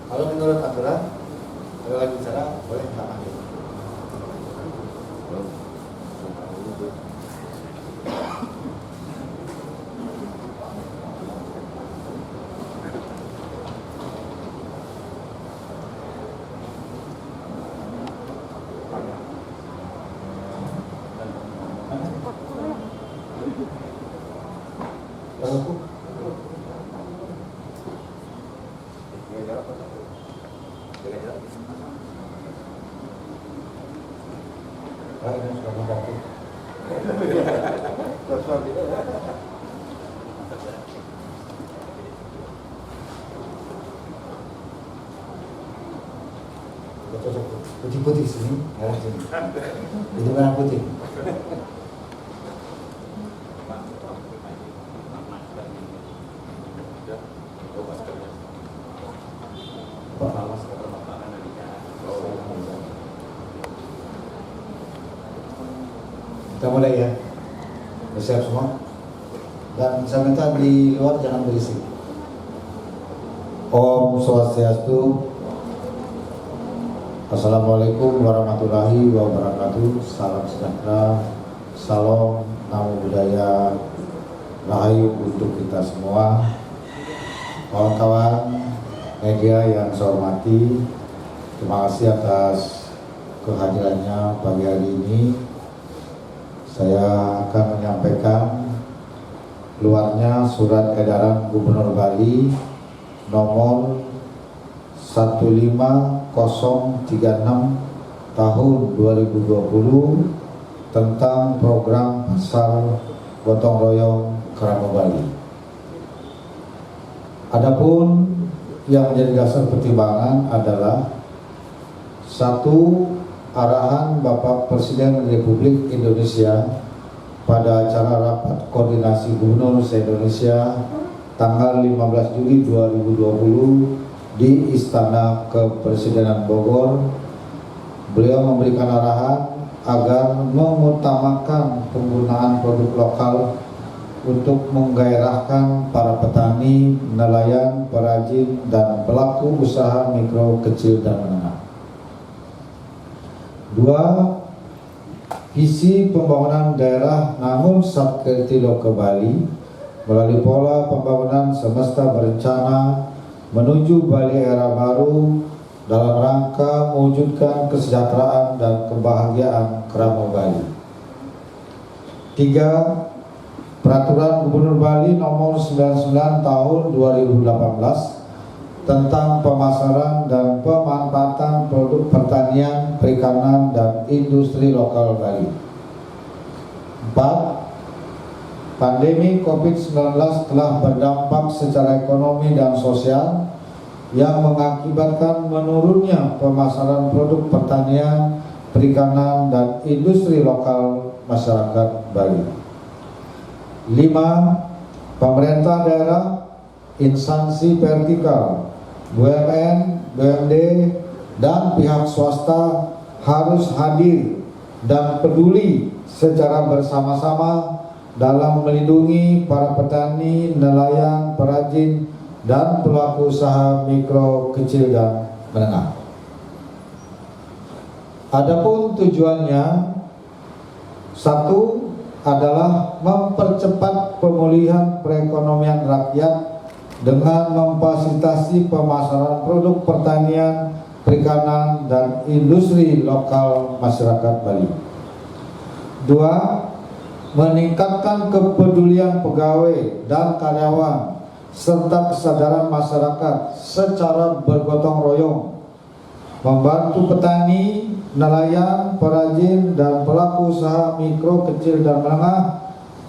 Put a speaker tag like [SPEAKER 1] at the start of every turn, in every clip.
[SPEAKER 1] Kalau menurut aturan, kalau lagi bicara boleh nggak panggil. Putih-putih sini, ya sini. Itu merah putih. Kita mulai ya. Bersiap semua. Dan saya minta di luar jangan berisik. Om Swastiastu. Assalamualaikum warahmatullahi wabarakatuh. Salam sejahtera, salam, namo buddhaya, rahayu untuk kita semua. Kawan-kawan media yang saya hormati, terima kasih atas kehadirannya pagi hari ini. Saya akan menyampaikan keluarnya surat edaran Gubernur Bali nomor 15036 tahun 2020 tentang program pasar gotong royong Kerama Bali. Adapun yang menjadi dasar pertimbangan adalah satu, arahan Bapak Presiden Republik Indonesia pada acara rapat koordinasi gubernur se-Indonesia tanggal 15 Juli 2020 di Istana Kepresidenan Bogor. Beliau memberikan arahan agar mengutamakan penggunaan produk lokal untuk menggairahkan para petani, nelayan, perajin, dan pelaku usaha mikro, kecil, dan menengah. Dua, visi pembangunan daerah Nangun Satkertilo ke Bali melalui pola pembangunan semesta berencana menuju Bali era baru dalam rangka mewujudkan kesejahteraan dan kebahagiaan Kerama Bali. Tiga, Peraturan Gubernur Bali nomor 99 tahun 2018 tentang pemasaran dan pemanfaatan produk pertanian, perikanan, dan industri lokal Bali. 4. Pandemi COVID-19 telah berdampak secara ekonomi dan sosial yang mengakibatkan menurunnya pemasaran produk pertanian, perikanan, dan industri lokal masyarakat Bali. 5. Pemerintah daerah, instansi vertikal, BUMN, BUMD, dan pihak swasta harus hadir dan peduli secara bersama-sama dalam melindungi para petani, nelayan, perajin, dan pelaku usaha mikro, kecil, dan menengah. Adapun tujuannya, satu adalah mempercepat pemulihan perekonomian rakyat dengan memfasilitasi pemasaran produk pertanian, perikanan, dan industri lokal masyarakat Bali. Dua, meningkatkan kepedulian pegawai dan karyawan serta kesadaran masyarakat secara bergotong royong, membantu petani, nelayan, perajin, dan pelaku usaha mikro, kecil, dan menengah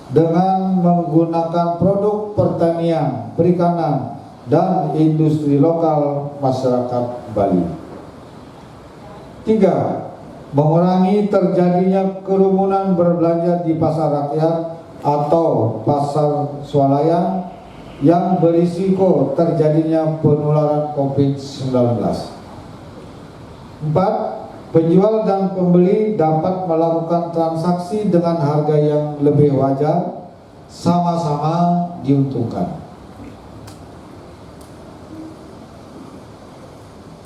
[SPEAKER 1] dengan menggunakan produk pertanian, perikanan, dan industri lokal masyarakat Bali. 3. Mengurangi terjadinya kerumunan berbelanja di pasar rakyat atau pasar swalayan yang berisiko terjadinya penularan COVID-19. 4. Penjual dan pembeli dapat melakukan transaksi dengan harga yang lebih wajar, sama-sama diuntungkan.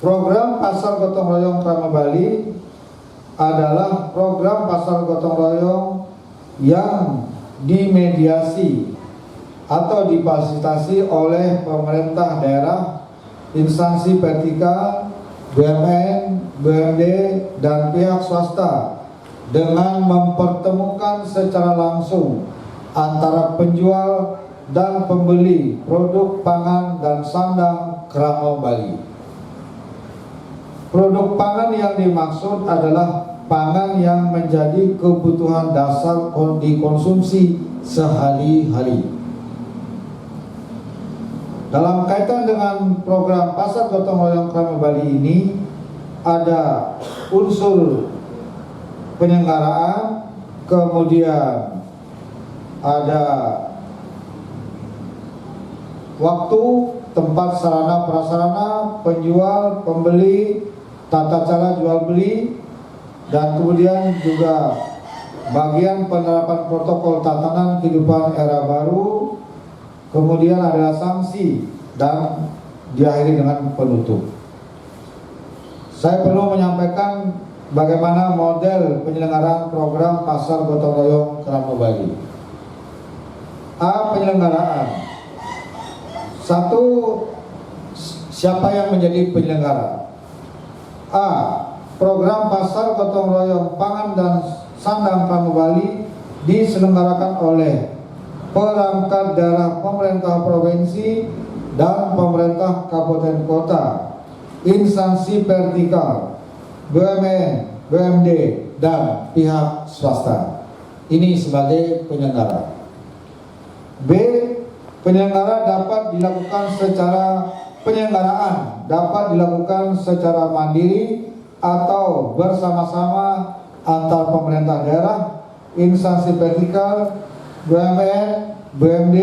[SPEAKER 1] Program Pasar Gotong Royong Krama Bali adalah program pasar gotong royong yang dimediasi atau difasilitasi oleh pemerintah daerah, instansi vertikal, BUMN, BUMD, dan pihak swasta dengan mempertemukan secara langsung antara penjual dan pembeli produk pangan dan sandang Krama Bali. Produk pangan yang dimaksud adalah pangan yang menjadi kebutuhan dasar dikonsumsi sehari-hari. Dalam kaitan dengan program Pasar Gotong Royong Krama Bali ini ada unsur penyelenggaraan, kemudian ada waktu, tempat, sarana prasarana, penjual, pembeli, tata cara jual beli, dan kemudian juga bagian penerapan protokol tatanan kehidupan era baru, kemudian ada sanksi, dan diakhiri dengan penutup. Saya perlu menyampaikan bagaimana model penyelenggaraan program Pasar Gotong Royong Krama Bali. A. Penyelenggaraan. 1. Siapa yang menjadi penyelenggara? A. Program Pasar Gotong Royong Pangan dan Sandang Krama Bali diselenggarakan oleh perangkat daerah pemerintah provinsi dan pemerintah kabupaten kota, instansi vertikal, BUMN, BUMD, dan pihak swasta. Ini sebagai penyelenggara. B. Penyelenggaraan dapat dilakukan secara mandiri atau bersama-sama antar pemerintah daerah, instansi vertikal, BUMN, BUMD,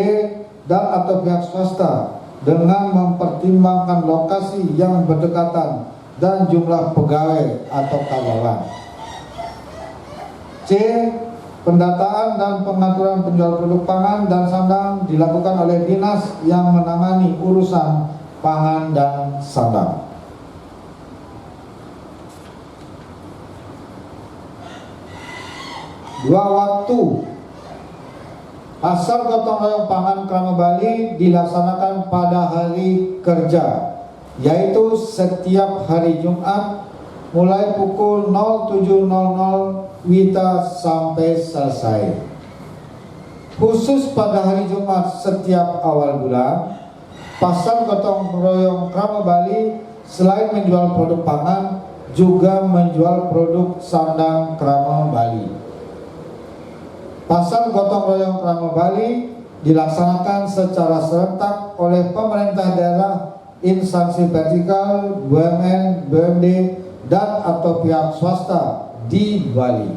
[SPEAKER 1] dan atau pihak swasta dengan mempertimbangkan lokasi yang berdekatan dan jumlah pegawai atau karyawan. C. Pendataan dan pengaturan penjual produk pangan dan sandang dilakukan oleh dinas yang menangani urusan pangan dan sandang. Dua waktu Pasar Gotong Royong Pangan Krama Bali dilaksanakan pada hari kerja, yaitu setiap hari Jumat mulai pukul 07.00 WITA sampai selesai. Khusus pada hari Jumat setiap awal bulan, Pasar Gotong Royong Krama Bali selain menjual produk pangan juga menjual produk sandang Krama Bali. Pasar Gotong Royong Krama Bali dilaksanakan secara serentak oleh pemerintah daerah, instansi vertikal, BUMN, BUMD, dan atau pihak swasta di Bali.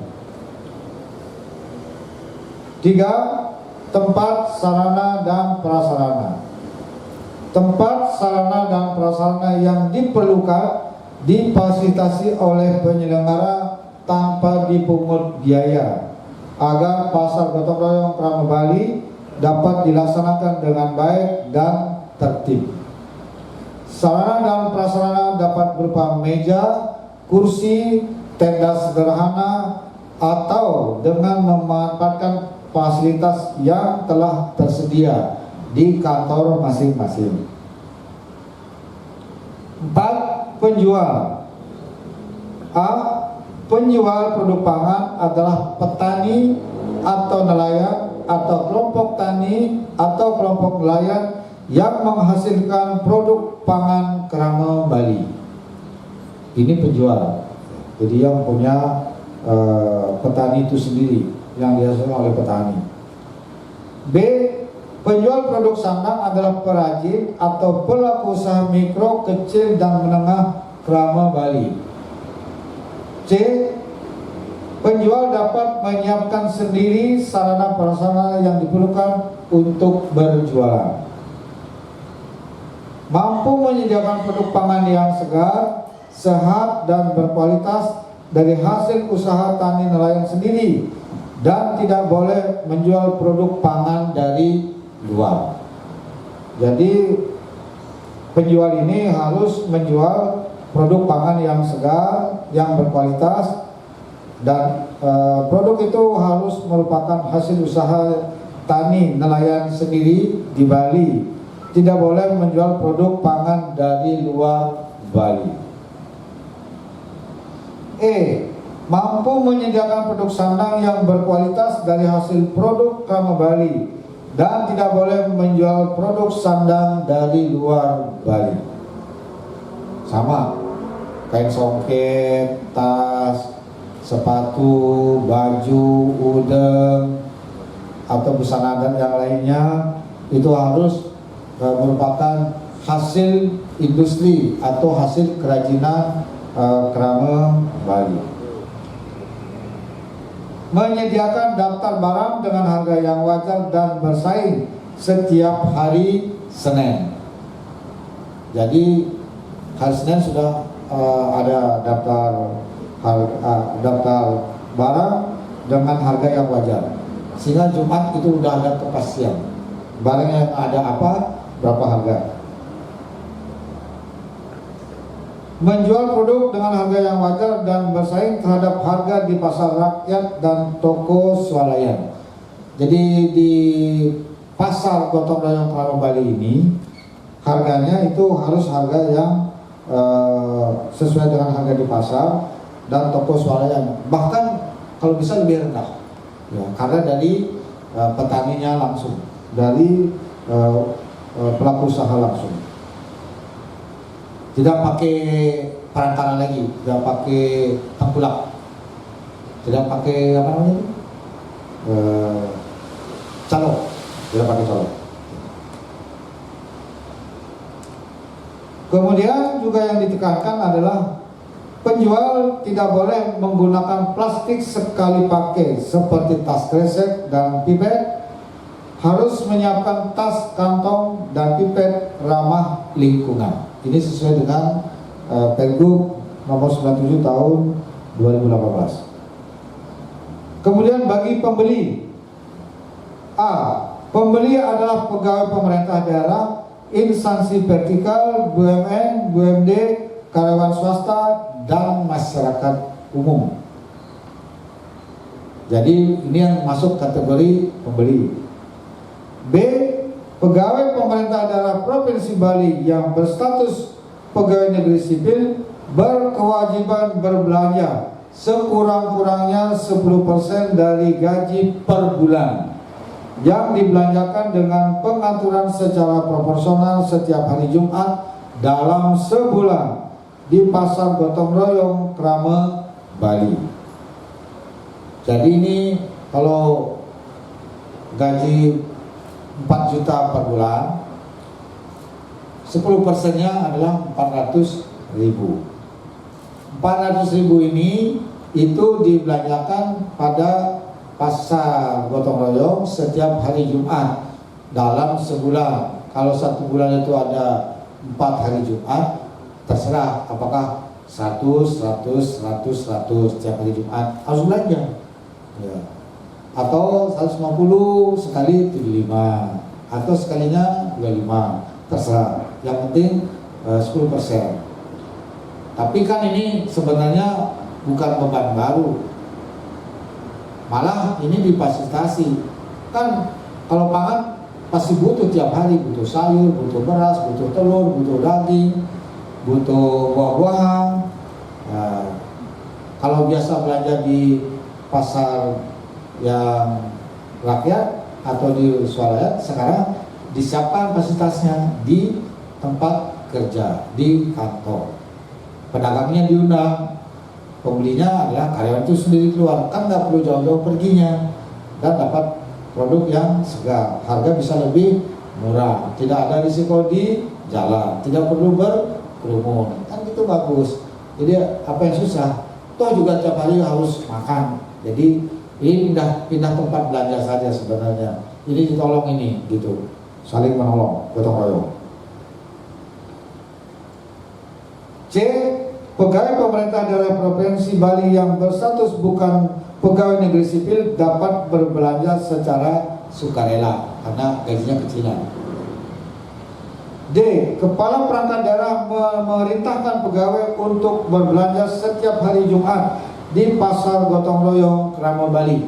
[SPEAKER 1] 3. Tempat, sarana, dan prasarana. Tempat, sarana, dan prasarana yang diperlukan difasilitasi oleh penyelenggara tanpa dipungut biaya agar Pasar Gotong Royong Krama Bali dapat dilaksanakan dengan baik dan tertib. Sarana dan prasarana dapat berupa meja, kursi, tenda sederhana, atau dengan memanfaatkan fasilitas yang telah tersedia di kantor masing-masing. 4. Penjual. A. Penjual produk pangan adalah petani atau nelayan atau kelompok tani atau kelompok nelayan yang menghasilkan produk pangan Krama Bali. Ini penjual. Jadi yang punya petani itu sendiri, yang dihasilkan oleh petani. B. Penjual produk sandang adalah perajin atau pelaku usaha mikro, kecil, dan menengah Krama Bali. C. Penjual dapat menyiapkan sendiri sarana prasarana yang diperlukan untuk berjualan. Mampu menyediakan produk pangan yang segar, sehat, dan berkualitas dari hasil usaha tani nelayan sendiri, dan tidak boleh menjual produk pangan dari luar. Jadi penjual ini harus menjual produk pangan yang segar, yang berkualitas, dan produk itu harus merupakan hasil usaha tani nelayan sendiri di Bali. Tidak boleh menjual produk pangan dari luar Bali. Mampu menyediakan produk sandang yang berkualitas dari hasil produk Krama Bali, dan tidak boleh menjual produk sandang dari luar Bali. Sama, kain songket, tas, sepatu, baju, udeng, atau busana dan yang lainnya itu harus merupakan hasil industri atau hasil kerajinan Krama Bali. Menyediakan daftar barang dengan harga yang wajar dan bersaing setiap hari Senin. Jadi hari Senin sudah ada daftar barang dengan harga yang wajar, sehingga Jumat itu udah ada kepastian barang yang ada apa, berapa harga. Menjual produk dengan harga yang wajar dan bersaing terhadap harga di pasar rakyat dan toko swalayan. Jadi di pasar gotong royong Krama Bali ini harganya itu harus harga yang sesuai dengan harga di pasar dan toko swalayan. Bahkan kalau bisa lebih rendah, ya, karena dari petaninya langsung, dari pelaku usaha langsung. Tidak pakai perantara lagi, tidak pakai tengkulak, tidak pakai apa namanya, calo, tidak pakai calo. Kemudian juga yang ditekankan adalah penjual tidak boleh menggunakan plastik sekali pakai seperti tas kresek dan pipet. Harus menyiapkan tas, kantong, dan pipet ramah lingkungan. Ini sesuai dengan Pergub nomor 97 tahun 2018. Kemudian bagi pembeli, pembeli adalah pegawai pemerintah daerah, instansi vertikal, BUMN, BUMD, karyawan swasta, dan masyarakat umum. Jadi ini yang masuk kategori pembeli. B. Pegawai pemerintah daerah Provinsi Bali yang berstatus pegawai negeri sipil berkewajiban berbelanja sekurang-kurangnya 10% dari gaji per bulan yang dibelanjakan dengan pengaturan secara proporsional setiap hari Jumat dalam sebulan di pasar gotong royong Krama Bali. Jadi ini kalau gaji 4 juta per bulan, 10%-nya adalah 400.000. 400.000 ini itu dibelanjakan pada pasar gotong royong setiap hari Jumat dalam sebulan. Kalau satu bulan itu ada 4 hari Jumat, terserah apakah 100 setiap hari Jumat harus belanja, ya. Atau 150 sekali 75, atau sekalinya 25, terserah. Yang penting 10%. Tapi kan ini sebenarnya bukan beban baru, malah ini difasilitasi. Kan kalau pangan pasti butuh tiap hari, butuh sayur, butuh beras, butuh telur, butuh daging, butuh buah-buahan. Nah, kalau biasa belanja di pasar yang rakyat atau di swalayan, sekarang disiapkan fasilitasnya di tempat kerja, di kantor. Pedagangnya diundang, pembelinya adalah karyawan itu sendiri keluar, kan nggak perlu jauh-jauh perginya, dan dapat produk yang segar, harga bisa lebih murah, tidak ada risiko di jalan, tidak perlu berkerumun, kan itu bagus. Jadi apa yang susah, toh juga tiap hari harus makan, jadi ini pindah tempat belanja saja sebenarnya. Ini ditolong ini gitu, saling menolong, gotong royong. C. Pegawai pemerintah daerah Provinsi Bali yang berstatus bukan pegawai negeri sipil dapat berbelanja secara sukarela karena gajinya kecilan. D. D. Kepala perangkat daerah memerintahkan pegawai untuk berbelanja setiap hari Jumat di Pasar Gotong Royong, Kramo, Bali.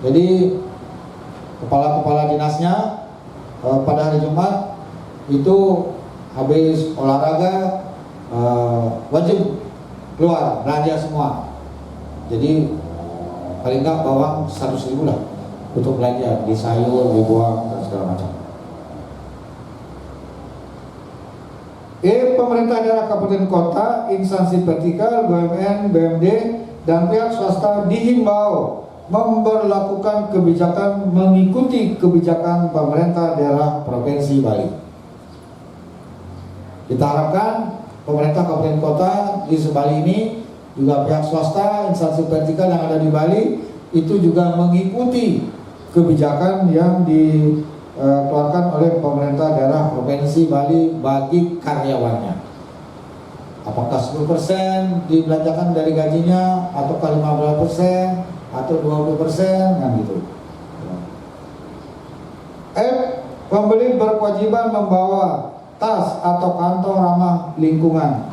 [SPEAKER 1] Jadi kepala-kepala dinasnya pada hari Jumat itu habis olahraga wajib keluar belanja semua. Jadi paling nggak bawang 100.000 lah untuk belanja di sayur, di buah dan segala macam. Pemerintah daerah kabupaten kota, instansi vertikal, BUMN, BUMD, dan pihak swasta dihimbau memberlakukan kebijakan mengikuti kebijakan pemerintah daerah Provinsi Bali. Kita harapkan pemerintah kabupaten kota di Sebali ini, juga pihak swasta, instansi vertikal yang ada di Bali itu juga mengikuti kebijakan yang dikeluarkan oleh pemerintah daerah Provinsi Bali bagi karyawannya. Apakah 10% dibelanjakan dari gajinya, ataukah 15% atau 20% kan gitu. Pembeli berkewajiban membawa tas atau kantong ramah lingkungan.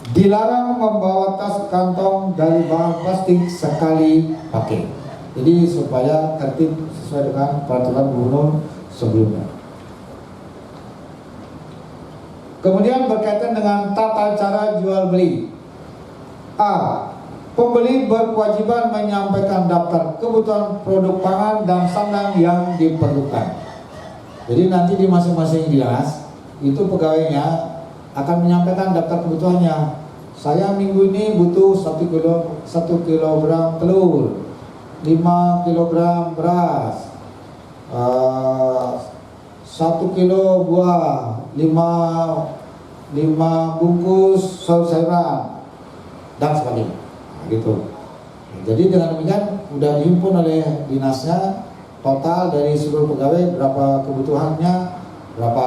[SPEAKER 1] Dilarang membawa tas kantong dari bahan plastik sekali pakai. Jadi supaya tertib sesuai dengan peraturan gubernur sebelumnya. Kemudian berkaitan dengan tata cara jual beli. A. Pembeli berkewajiban menyampaikan daftar kebutuhan produk pangan dan sandang yang diperlukan. Jadi nanti di masing-masing dinas itu pegawainya akan menyampaikan daftar kebutuhannya. Saya minggu ini butuh 1 kilogram telur, 5 kilogram beras, 1 kilo buah, 5 bungkus sayuran dan sebagainya. Gitu. Jadi dengan demikian sudah dihimpun oleh dinasnya total dari seluruh pegawai berapa kebutuhannya, berapa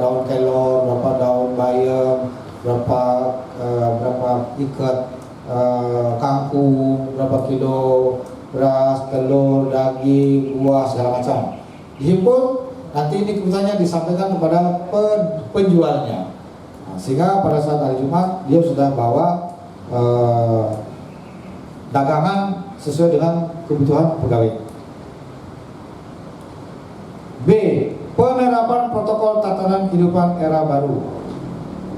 [SPEAKER 1] daun kelor, berapa daun bayam, berapa ikat kangkung, berapa kilo beras, telur, daging, buah segala macam. Dihimpun, nanti ini kebutuhannya disampaikan kepada penjualnya. Nah, sehingga pada saat hari Jumat dia sudah bawa dagangan sesuai dengan kebutuhan pegawai. B. Penerapan protokol tatanan kehidupan era baru.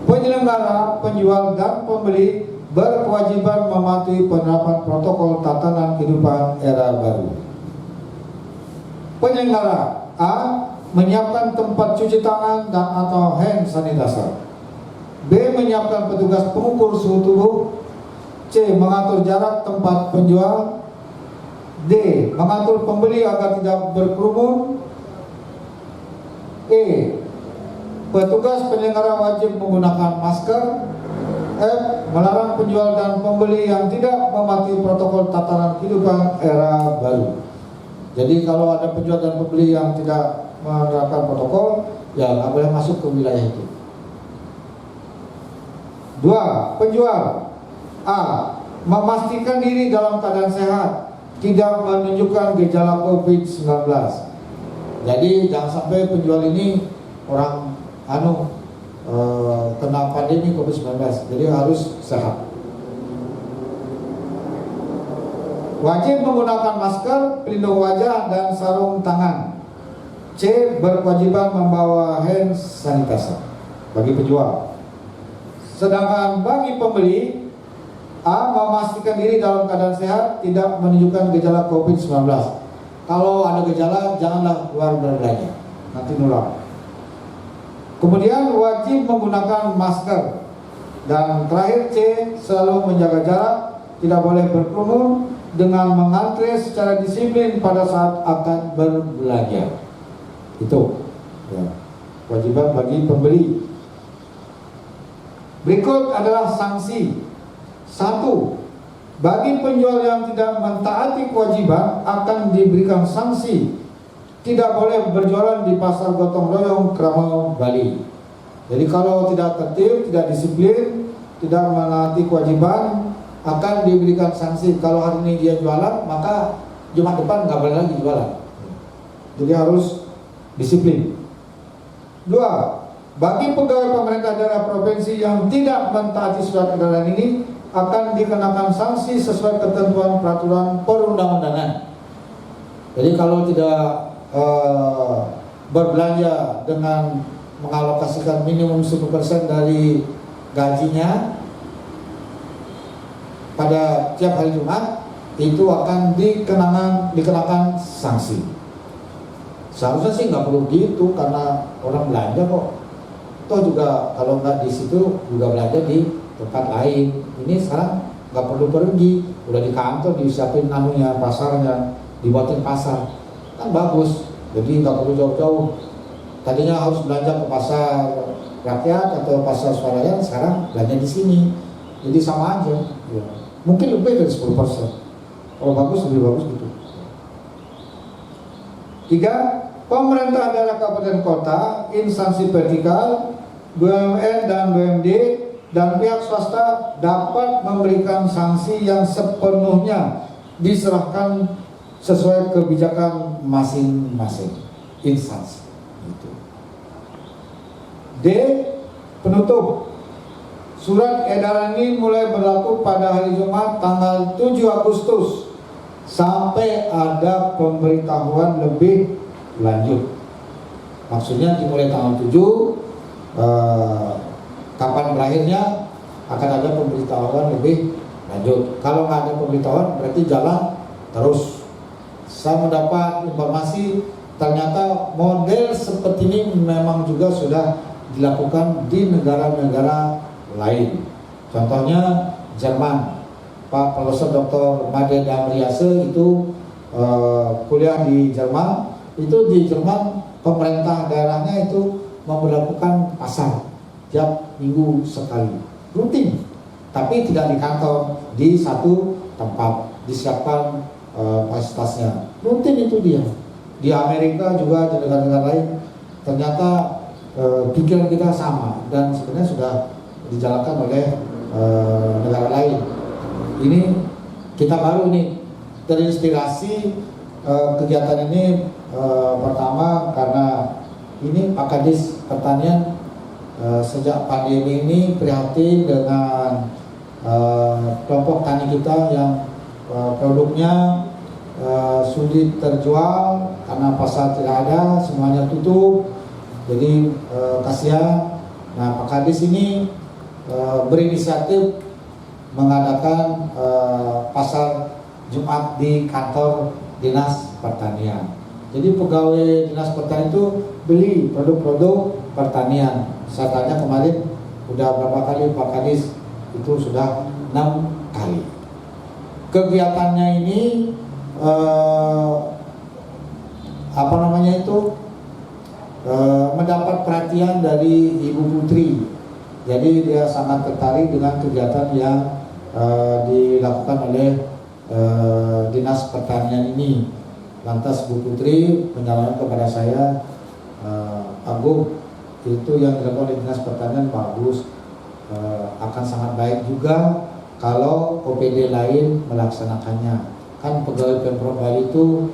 [SPEAKER 1] Penyelenggara, penjual, dan pembeli berkewajiban mematuhi penerapan protokol tatanan kehidupan era baru. Penyelenggara A. Menyiapkan tempat cuci tangan dan atau hand sanitizer. B. Menyiapkan petugas pengukur suhu tubuh. C. Mengatur jarak tempat penjual. D. Mengatur pembeli agar tidak berkerumun. E. Petugas penyelenggara wajib menggunakan masker. F. Melarang penjual dan pembeli yang tidak mematuhi protokol tatanan kehidupan era baru. Jadi kalau ada penjual dan pembeli yang tidak menerapkan protokol, ya nggak boleh masuk ke wilayah itu. 2. Penjual A. Memastikan diri dalam keadaan sehat, tidak menunjukkan gejala COVID-19. Jadi jangan sampai penjual ini orang kena pandemi COVID-19, jadi harus sehat. Wajib menggunakan masker, pelindung wajah, dan sarung tangan. C. Berkewajiban membawa hand sanitizer bagi penjual. Sedangkan bagi pembeli, A. Memastikan diri dalam keadaan sehat, tidak menunjukkan gejala COVID-19. Kalau ada gejala, janganlah keluar berbelanja, nanti nular. Kemudian wajib menggunakan masker. Dan terakhir C. Selalu menjaga jarak, tidak boleh berkerumun, dengan mengantre secara disiplin pada saat akan berbelanja. Itu ya, kewajiban bagi pembeli. Berikut adalah sanksi. 1. Bagi penjual yang tidak mentaati kewajiban akan diberikan sanksi. Tidak boleh berjualan di Pasar Gotong Royong, Kramo, Bali. Jadi kalau tidak tertib, tidak disiplin, tidak menaati kewajiban, akan diberikan sanksi. Kalau hari ini dia jualan, maka Jumat depan nggak boleh lagi jualan. Jadi harus disiplin. 2. bagi pegawai pemerintah daerah provinsi yang tidak mentaati surat edaran ini akan dikenakan sanksi sesuai ketentuan peraturan perundang-undangan. Jadi kalau tidak berbelanja dengan mengalokasikan minimum 10% dari gajinya pada tiap hari Jumat, itu akan dikenakan sanksi. Seharusnya sih nggak perlu gitu karena orang belanja kok. Toh juga kalau nggak di situ juga belanja di tempat lain. Ini sekarang nggak perlu pergi, udah di kantor disiapin anunya, pasarnya, dibuatin pasar, kan bagus. Jadi nggak perlu jauh-jauh. Tadinya harus belanja ke pasar rakyat atau pasar swalayan, sekarang belanja di sini. Jadi sama aja. Ya. Mungkin lebih dari 10%. Kalau bagus lebih bagus gitu. 3. Pemerintah daerah kabupaten kota, instansi vertikal, BUMN dan BUMD dan pihak swasta dapat memberikan sanksi yang sepenuhnya diserahkan sesuai kebijakan masing-masing instansi. Gitu. D. Penutup. Surat edaran ini mulai berlaku pada hari Jumat tanggal 7 Agustus sampai ada pemberitahuan lebih lanjut. Maksudnya dimulai tanggal 7, kapan berakhirnya akan ada pemberitahuan lebih lanjut. Kalau nggak ada pemberitahuan berarti jalan terus. Saya mendapat informasi ternyata model seperti ini memang juga sudah dilakukan di negara-negara lain. Contohnya Jerman. Pak Profesor Dr. Made Damriase itu kuliah di Jerman. Itu di Jerman pemerintah daerahnya itu memberlakukan pasar tiap minggu sekali, rutin, tapi tidak di kantor, di satu tempat disiapkan fasilitasnya, rutin itu dia. Di Amerika juga, di negara-negara lain ternyata pikiran kita sama dan sebenarnya sudah dijalankan oleh negara lain. Ini kita baru nih terinspirasi kegiatan ini pertama karena ini Pak Kadis Pertanian sejak pandemi ini prihatin dengan kelompok tani kita yang produknya sulit terjual karena pasar tidak ada, semuanya tutup. Jadi kasihan. Nah, Pak Kadis ini berinisiatif mengadakan pasar Jumat di kantor Dinas Pertanian. Jadi pegawai Dinas Pertanian itu beli produk-produk pertanian. Saya tanya kemarin udah berapa kali Pak Kadis, itu sudah 6 kali. Kegiatannya ini mendapat perhatian dari Ibu Putri. Jadi dia sangat tertarik dengan kegiatan yang dilakukan oleh Dinas Pertanian ini. Lantas Bu Putri menyarankan kepada saya, Agung, itu yang dilakukan oleh Dinas Pertanian bagus, akan sangat baik juga kalau OPD lain melaksanakannya. Kan pegawai Pemprov Bali itu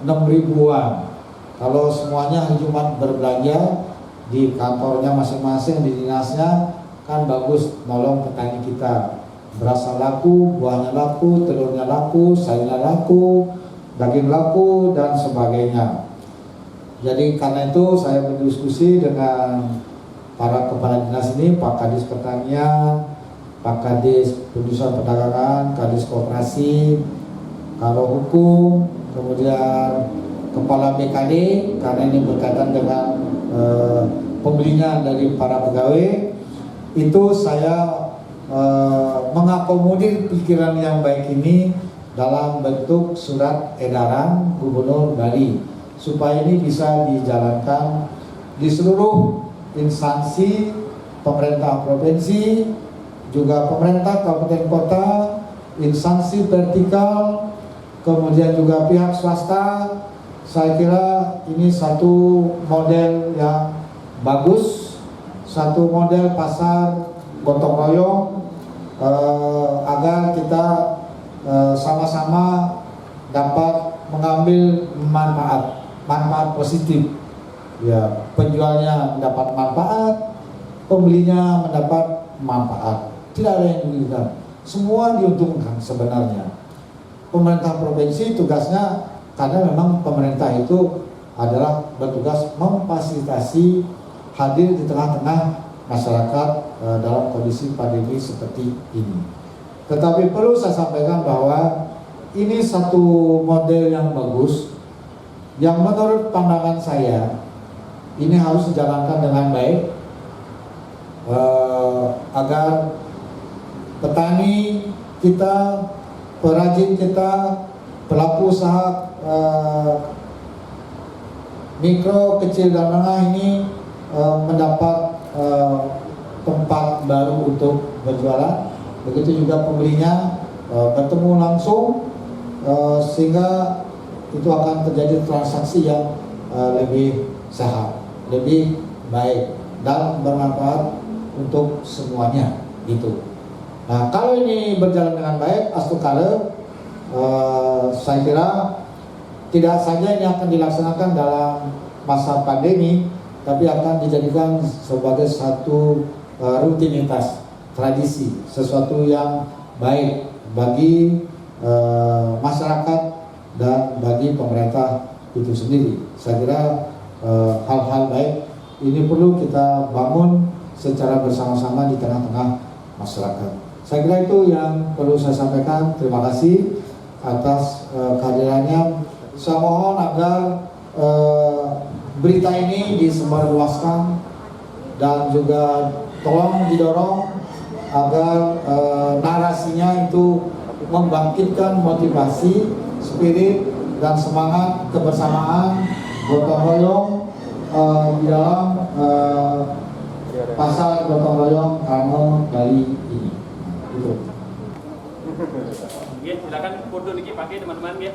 [SPEAKER 1] 6.000-an. Kalau semuanya hari Jumat berbelanja di kantornya masing-masing, di dinasnya, kan bagus nolong petani kita. Berasnya laku, buahnya laku, telurnya laku, sayurnya laku, daging laku, dan sebagainya. Jadi karena itu saya berdiskusi dengan para kepala dinas ini, Pak Kadis Pertanian, Pak Kadis Pendudukan Perdagangan, Kadis Koperasi, Karo Hukum, kemudian Kepala BKD, karena ini berkaitan dengan pembelinya dari para pegawai. Itu saya mengakomodir pikiran yang baik ini dalam bentuk surat edaran Gubernur Bali supaya ini bisa dijalankan di seluruh instansi pemerintah provinsi, juga pemerintah kabupaten kota, instansi vertikal, kemudian juga pihak swasta. Saya kira ini satu model yang bagus, satu model pasar gotong royong, agar kita sama-sama dapat mengambil manfaat positif ya penjualnya mendapat manfaat, pembelinya mendapat manfaat. Tidak ada yang dirugikan, semua diuntungkan sebenarnya. Pemerintah provinsi tugasnya, karena memang pemerintah itu adalah bertugas memfasilitasi hadir di tengah-tengah masyarakat dalam kondisi pandemi seperti ini. Tetapi perlu saya sampaikan bahwa ini satu model yang bagus, yang menurut pandangan saya ini harus dijalankan dengan baik, agar petani kita, perajin kita, pelaku usaha mikro, kecil dan menengah ini mendapat tempat baru untuk berjualan. Begitu juga pembelinya bertemu langsung, sehingga itu akan terjadi transaksi yang lebih sehat, lebih baik dan bermanfaat untuk semuanya gitu. Nah, kalau ini berjalan dengan baik, Astukare, saya kira tidak saja ini akan dilaksanakan dalam masa pandemi, tapi akan dijadikan sebagai satu rutinitas, tradisi, sesuatu yang baik bagi masyarakat dan bagi pemerintah itu sendiri. Saya kira hal-hal baik ini perlu kita bangun secara bersama-sama di tengah-tengah masyarakat. Saya kira itu yang perlu saya sampaikan. Terima kasih atas kehadirannya. Saya mohon agar berita ini disebarluaskan dan juga tolong didorong agar narasinya itu membangkitkan motivasi, spirit dan semangat kebersamaan, gotong royong di dalam pasar gotong royong Karno Bali ini. Itu.
[SPEAKER 2] Ya, silakan foto lagi pakai teman-teman ya.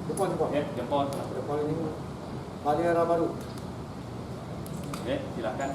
[SPEAKER 1] Jempol.
[SPEAKER 2] Ya, jempol.
[SPEAKER 1] Jempol ini Bali Era Baru.
[SPEAKER 2] Ya, silakan.